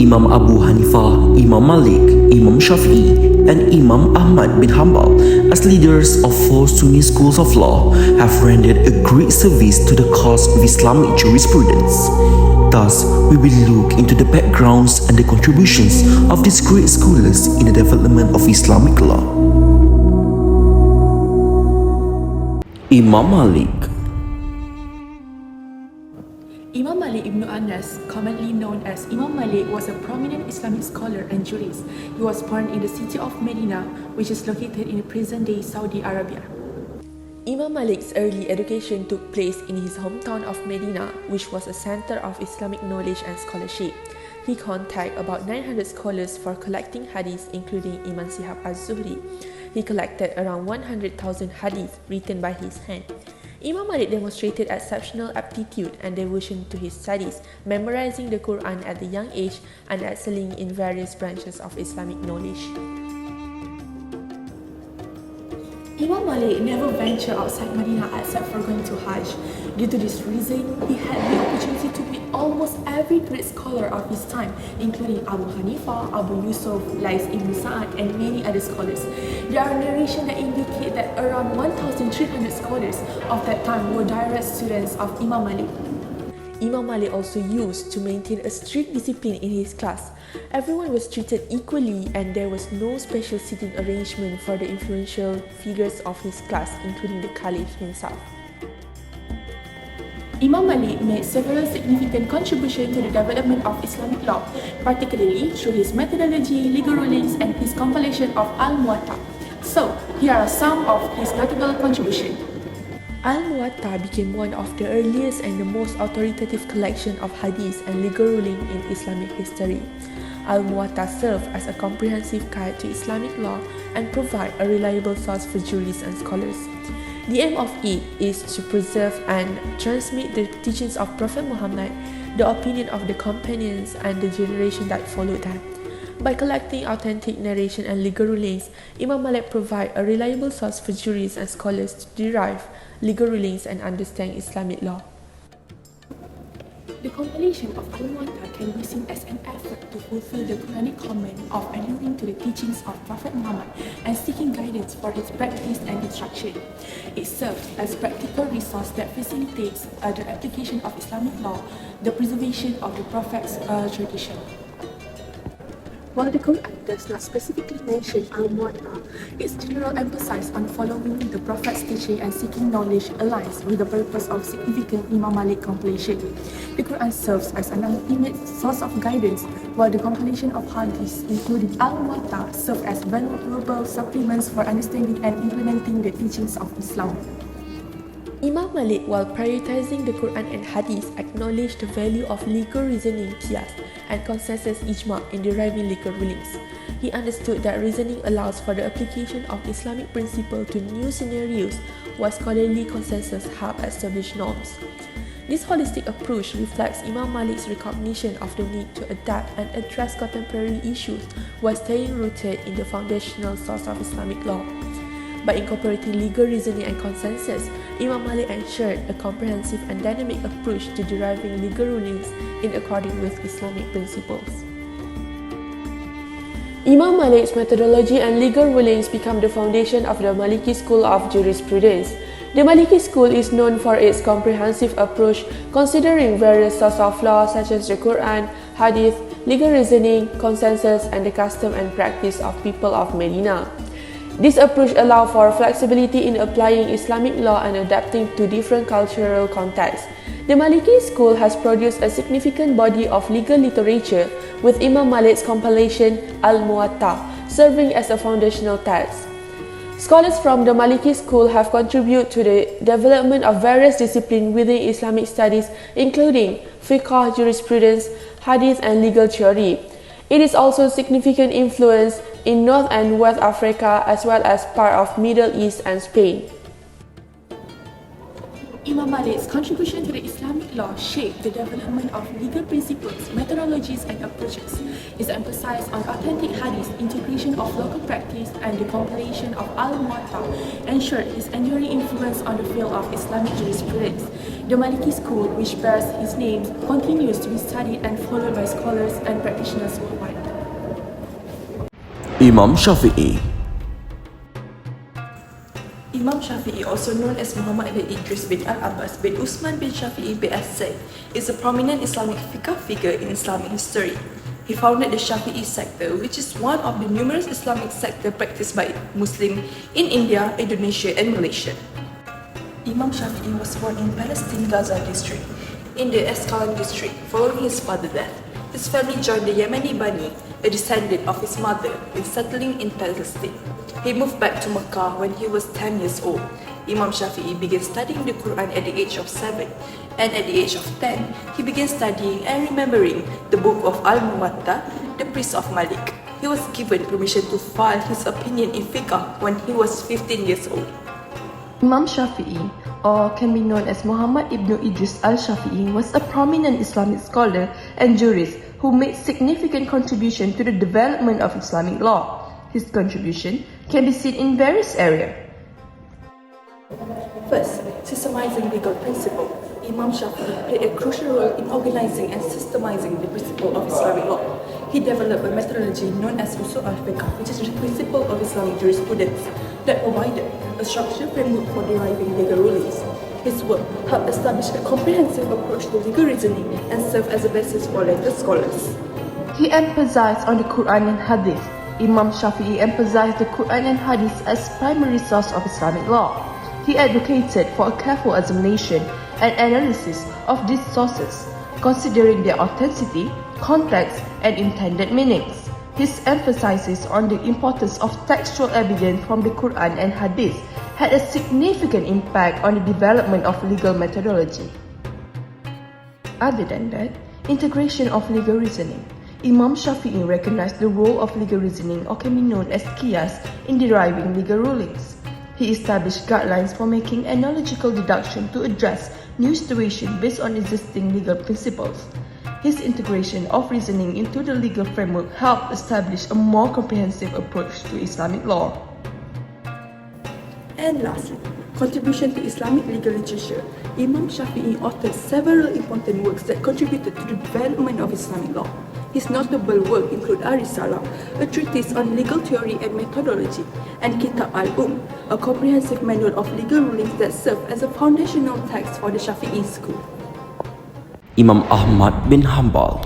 Imam Abu Hanifah, Imam Malik, Imam Shafi, and Imam Ahmad bin Hanbal, as leaders of 4 Sunni schools of law, have rendered a great service to the cause of Islamic jurisprudence. Thus, we will look into the backgrounds and the contributions of these great scholars in the development of Islamic law. Imam Malik. Imam Ali ibn Anas, commonly known as Imam Malik, was a prominent Islamic scholar and jurist. He was born in the city of Medina, which is located in present-day Saudi Arabia. Imam Malik's early education took place in his hometown of Medina, which was a center of Islamic knowledge and scholarship. He contacted about 900 scholars for collecting hadiths, including Imam Shihab az-Zuhri. He collected around 100,000 hadiths written by his hand. Imam Malik demonstrated exceptional aptitude and devotion to his studies, memorizing the Quran at a young age and excelling in various branches of Islamic knowledge. Imam Malik never ventured outside Medina except for going to Hajj. Due to this reason, he had the opportunity to meet almost every great scholar of his time, including Abu Hanifah, Abu Yusuf, Lais ibn Sa'ad, and many other scholars. There are narrations that indicate that around 1,300 scholars of that time were direct students of Imam Malik. Imam Malik also used to maintain a strict discipline in his class. Everyone was treated equally and there was no special seating arrangement for the influential figures of his class, including the Caliph himself. Imam Malik made several significant contributions to the development of Islamic law, particularly through his methodology, legal rulings, and his compilation of Al-Muwatta. So, here are some of his notable contributions. Al-Muwatta became one of the earliest and the most authoritative collection of hadiths and legal ruling in Islamic history. Al-Muwatta served as a comprehensive guide to Islamic law and provide a reliable source for jurists and scholars. The aim of it is to preserve and transmit the teachings of Prophet Muhammad, the opinion of the companions, and the generation that followed them. By collecting authentic narration and legal rulings, Imam Malik provided a reliable source for jurists and scholars to derive legal rulings and understand Islamic law. The compilation of Al-Muwatta can be seen as an effort to fulfill the Quranic command of adhering to the teachings of Prophet Muhammad and seeking guidance for his practice and instruction. It serves as a practical resource that facilitates the application of Islamic law, the preservation of the Prophet's tradition. While the Quran does not specifically mention Al-Muwatta, its general emphasis on following the Prophet's teaching and seeking knowledge aligns with the purpose of significant Imam Malik compilation. The Quran serves as an ultimate source of guidance, while the compilation of hadiths, including Al-Muwatta, serve as valuable supplements for understanding and implementing the teachings of Islam. Imam Malik, while prioritizing the Quran and Hadith, acknowledged the value of legal reasoning, qiyas, and consensus ijma in deriving legal rulings. He understood that reasoning allows for the application of Islamic principle to new scenarios, while scholarly consensus help establish norms. This holistic approach reflects Imam Malik's recognition of the need to adapt and address contemporary issues while staying rooted in the foundational source of Islamic law. By incorporating legal reasoning and consensus, Imam Malik ensured a comprehensive and dynamic approach to deriving legal rulings in accordance with Islamic principles. Imam Malik's methodology and legal rulings become the foundation of the Maliki school of jurisprudence. The Maliki school is known for its comprehensive approach, considering various sources of law such as the Quran, Hadith, legal reasoning, consensus, and the custom and practice of people of Medina. This approach allows for flexibility in applying Islamic law and adapting to different cultural contexts. The Maliki school has produced a significant body of legal literature, with Imam Malik's compilation Al-Muwatta serving as a foundational text. Scholars from the Maliki school have contributed to the development of various disciplines within Islamic studies, including fiqh, jurisprudence, hadith, and legal theory. It is also a significant influence in North and West Africa, as well as part of Middle East and Spain. Imam Imam Ali's contribution to the Islamic law shaped the development of legal principles, methodologies, and approaches. His emphasis on authentic hadith, integration of local practice, and the compilation of Al-Muwatta ensured his enduring influence on the field of Islamic jurisprudence. The Maliki school, which bears his name, continues to be studied and followed by scholars and practitioners worldwide. Imam Shafi'i. Imam Shafi, also known as Muhammad bin Idris bin Al-Abbas bin Usman bin Shafi'i bin As-Said, is a prominent Islamic fiqh figure in Islamic history. He founded the Shafi'i sector, which is one of the numerous Islamic sectors practiced by Muslims in India, Indonesia, and Malaysia. Imam Shafi'i was born in Palestine, Gaza district, in the Asqalan district, following his father's death. His family joined the Yemeni Bani, a descendant of his mother, in settling in Palestine. He moved back to Mecca when he was 10 years old. Imam Shafi'i began studying the Quran at the age of 7, and at the age of 10, he began studying and remembering the book of Al-Muwatta, the priest of Malik. He was given permission to file his opinion in fiqh when he was 15 years old. Imam Shafi'i, or can be known as Muhammad ibn Idris al-Shafi'i, was a prominent Islamic scholar and jurist who made significant contribution to the development of Islamic law. His contribution can be seen in various areas. First, systemizing legal principle. Imam Shafi played a crucial role in organizing and systemizing the principle of Islamic law. He developed a methodology known as usul al-fiqh, which is the principle of Islamic jurisprudence that provided a structured framework for deriving legal rulings. His work helped establish a comprehensive approach to legal reasoning and served as a basis for later scholars. He emphasized on the Quran and Hadith. Imam Shafi'i emphasized the Quran and Hadith as primary source of Islamic law. He advocated for a careful examination and analysis of these sources, considering their authenticity, context, and intended meanings. His emphasis on the importance of textual evidence from the Quran and Hadith had a significant impact on the development of legal methodology. Other than that, integration of legal reasoning. Imam Shafi'i recognized the role of legal reasoning, or can be known as qiyas, in deriving legal rulings. He established guidelines for making analogical deduction to address new situations based on existing legal principles. His integration of reasoning into the legal framework helped establish a more comprehensive approach to Islamic law. And lastly, contribution to Islamic legal literature. Imam Shafi'i authored several important works that contributed to the development of Islamic law. His notable work include Ar-Risalah, a treatise on legal theory and methodology, and Kitab al-Umm, a comprehensive manual of legal rulings that served as a foundational text for the Shafi'i school. Imam Ahmad bin Hanbal.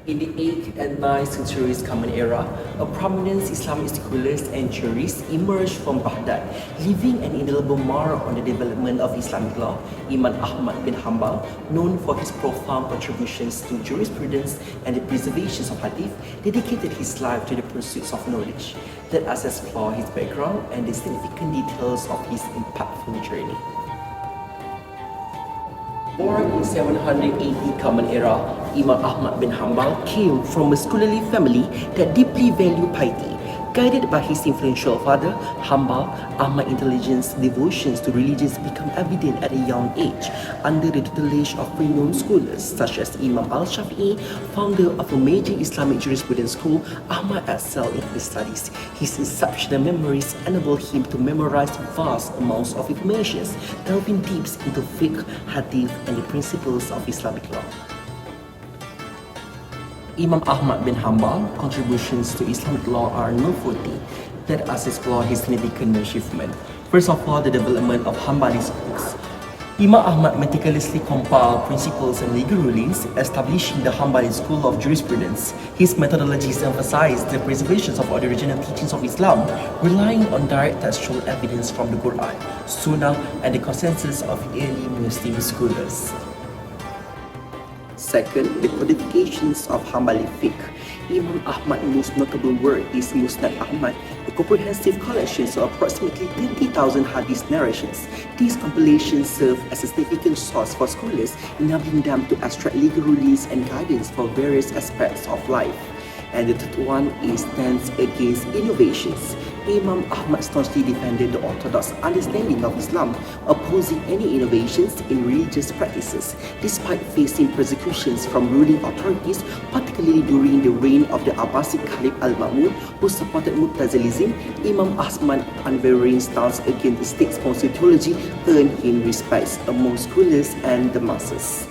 In the 8th and 9th centuries Common Era, a prominent Islamic scholars and jurists emerged from Baghdad, leaving an indelible mark on the development of Islamic law. Imam Ahmad bin Hanbal, known for his profound contributions to jurisprudence and the preservation of hadith, dedicated his life to the pursuits of knowledge. Let us explore his background and the significant details of his impactful journey. Born in 780 Common Era, Imam Ahmad bin Hanbal came from a scholarly family that deeply valued piety. Guided by his influential father, Hanbal, Ahmad's intelligence, devotions to religions become evident at a young age under the tutelage of renowned scholars such as Imam al-Shafi'i, founder of a major Islamic jurisprudence school. Ahmad excelled in his studies. His exceptional memories enabled him to memorize vast amounts of information, delving deep into fiqh, hadith, and the principles of Islamic law. Imam Ahmad bin Hanbal contributions to Islamic law are noteworthy. Let us explore his significant achievement. First of all, the development of Hanbali's books. Imam Ahmad meticulously compiled principles and legal rulings, establishing the Hanbali school of jurisprudence. His methodologies emphasize the preservation of all the original teachings of Islam, relying on direct textual evidence from the Quran, Sunnah, and the consensus of early Muslim scholars. Second, the codifications of Hanbali fiqh. Imam Ahmad's most notable work is Musnad Ahmad, a comprehensive collection of approximately 20,000 hadith narrations. These compilations serve as a significant source for scholars, enabling them to extract legal rulings and guidance for various aspects of life. And the third one is Stance Against Innovations. Imam Ahmad staunchly defended the orthodox understanding of Islam, opposing any innovations in religious practices, despite facing persecutions from ruling authorities, particularly during the reign of the Abbasid Caliph Al-Ma'mun, who supported Mu'tazilism. Imam Ahmad's unwavering stance against state-sponsored theology earned him respect among scholars and the masses.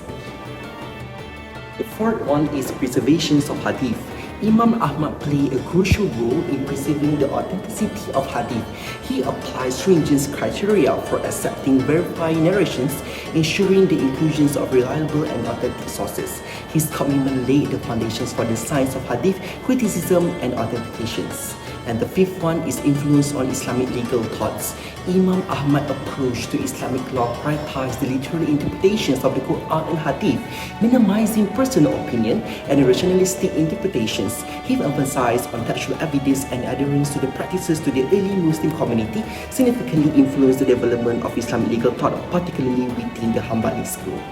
The fourth one is preservation of hadith. Imam Ahmad played a crucial role in preserving the authenticity of hadith. He applied stringent criteria for accepting verified narrations, ensuring the inclusion of reliable and authentic sources. His commitment laid the foundations for the science of hadith, criticism and authentications. And the fifth one is influence on Islamic legal thoughts. Imam Ahmad's approach to Islamic law prioritized the literal interpretations of the Quran and Hadith, minimizing personal opinion and rationalistic interpretations. He emphasized on textual evidence and adherence to the practices to the early Muslim community, significantly influenced the development of Islamic legal thought, particularly within the Hanbali school.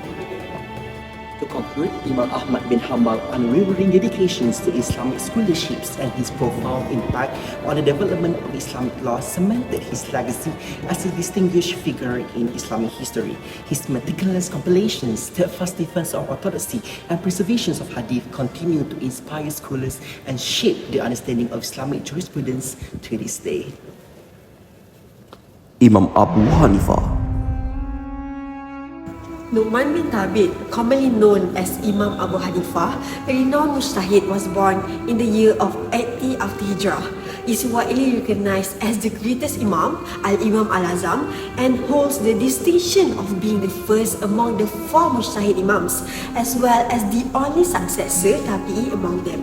To conclude, Imam Ahmad bin Hanbal's unwavering dedications to Islamic scholarships and his profound impact on the development of Islamic law cemented his legacy as a distinguished figure in Islamic history. His meticulous compilations, steadfast defense of orthodoxy, and preservation of hadith continue to inspire scholars and shape the understanding of Islamic jurisprudence to this day. Imam Abu Hanifah. Nu'man bin Thabit, commonly known as Imam Abu Hanifah, a renowned mujtahid, was born in the year of 80 after Hijrah. He is widely recognized as the greatest Imam, Al-Imam Al-Azam, and holds the distinction of being the first among the four mujtahid imams, as well as the only successor tabi'i among them.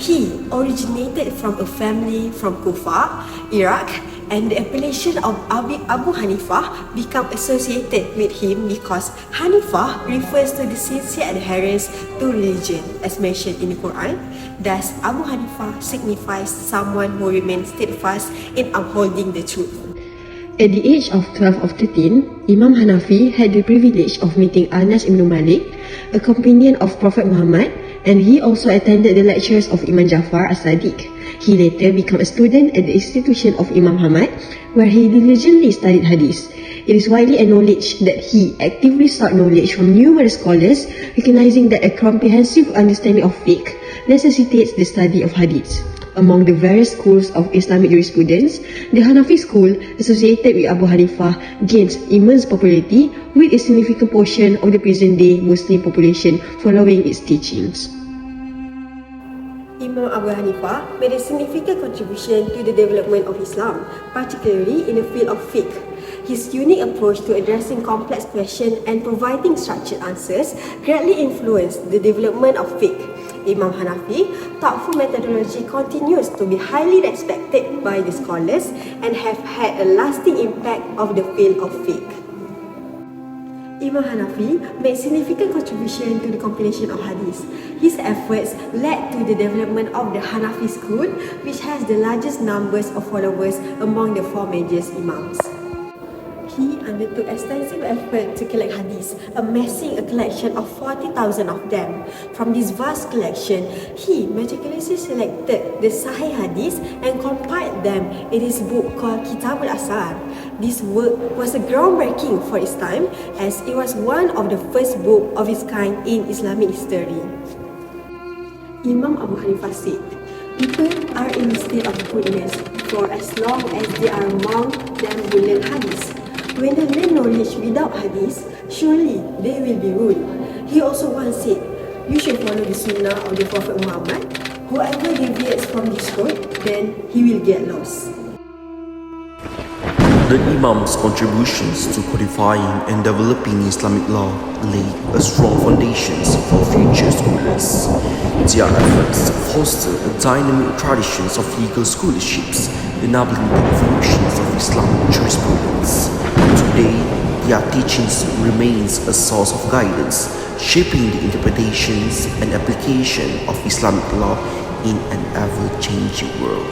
He originated from a family from Kufa, Iraq, and the appellation of Abu Hanifah became associated with him because Hanifah refers to the sincere adherence to religion, as mentioned in the Quran. Thus, Abu Hanifah signifies someone who remains steadfast in upholding the truth. At the age of 12 or 13, Imam Hanafi had the privilege of meeting Anas ibn Malik, a companion of Prophet Muhammad, and he also attended the lectures of Imam Jafar as-Sadiq. He later became a student at the institution of Imam Ahmad, where he diligently studied hadith. It is widely acknowledged that he actively sought knowledge from numerous scholars, recognizing that a comprehensive understanding of fiqh necessitates the study of hadith. Among the various schools of Islamic jurisprudence, the Hanafi school associated with Abu Hanifah gains immense popularity, with a significant portion of the present-day Muslim population following its teachings. Imam Abu Hanifah made a significant contribution to the development of Islam, particularly in the field of fiqh. His unique approach to addressing complex questions and providing structured answers greatly influenced the development of fiqh. Imam Hanafi's thoughtful methodology continues to be highly respected by the scholars and have had a lasting impact of the field of fiqh. Imam Hanafi made significant contribution to the compilation of hadith. His efforts led to the development of the Hanafi school, which has the largest numbers of followers among the four major imams. He undertook extensive effort to collect hadiths, amassing a collection of 40,000 of them. From this vast collection, he meticulously selected the Sahih hadiths and compiled them in his book called Kitab al-Asar. This work was a groundbreaking for its time, as it was one of the first books of its kind in Islamic history. Imam Abu Hanifah said, "People are in a state of goodness for as long as they are among them who learn hadith. When they learn knowledge without hadith, surely they will be ruined." He also once said, "You should follow the sunnah of the Prophet Muhammad. Whoever deviates from this road, then he will get lost." The Imam's contributions to codifying and developing Islamic law laid a strong foundation for future scholars. Their efforts foster a dynamic tradition of legal scholarships, enabling the evolutions of Islamic jurisprudence. Today, their teachings remains a source of guidance, shaping the interpretations and application of Islamic law in an ever-changing world.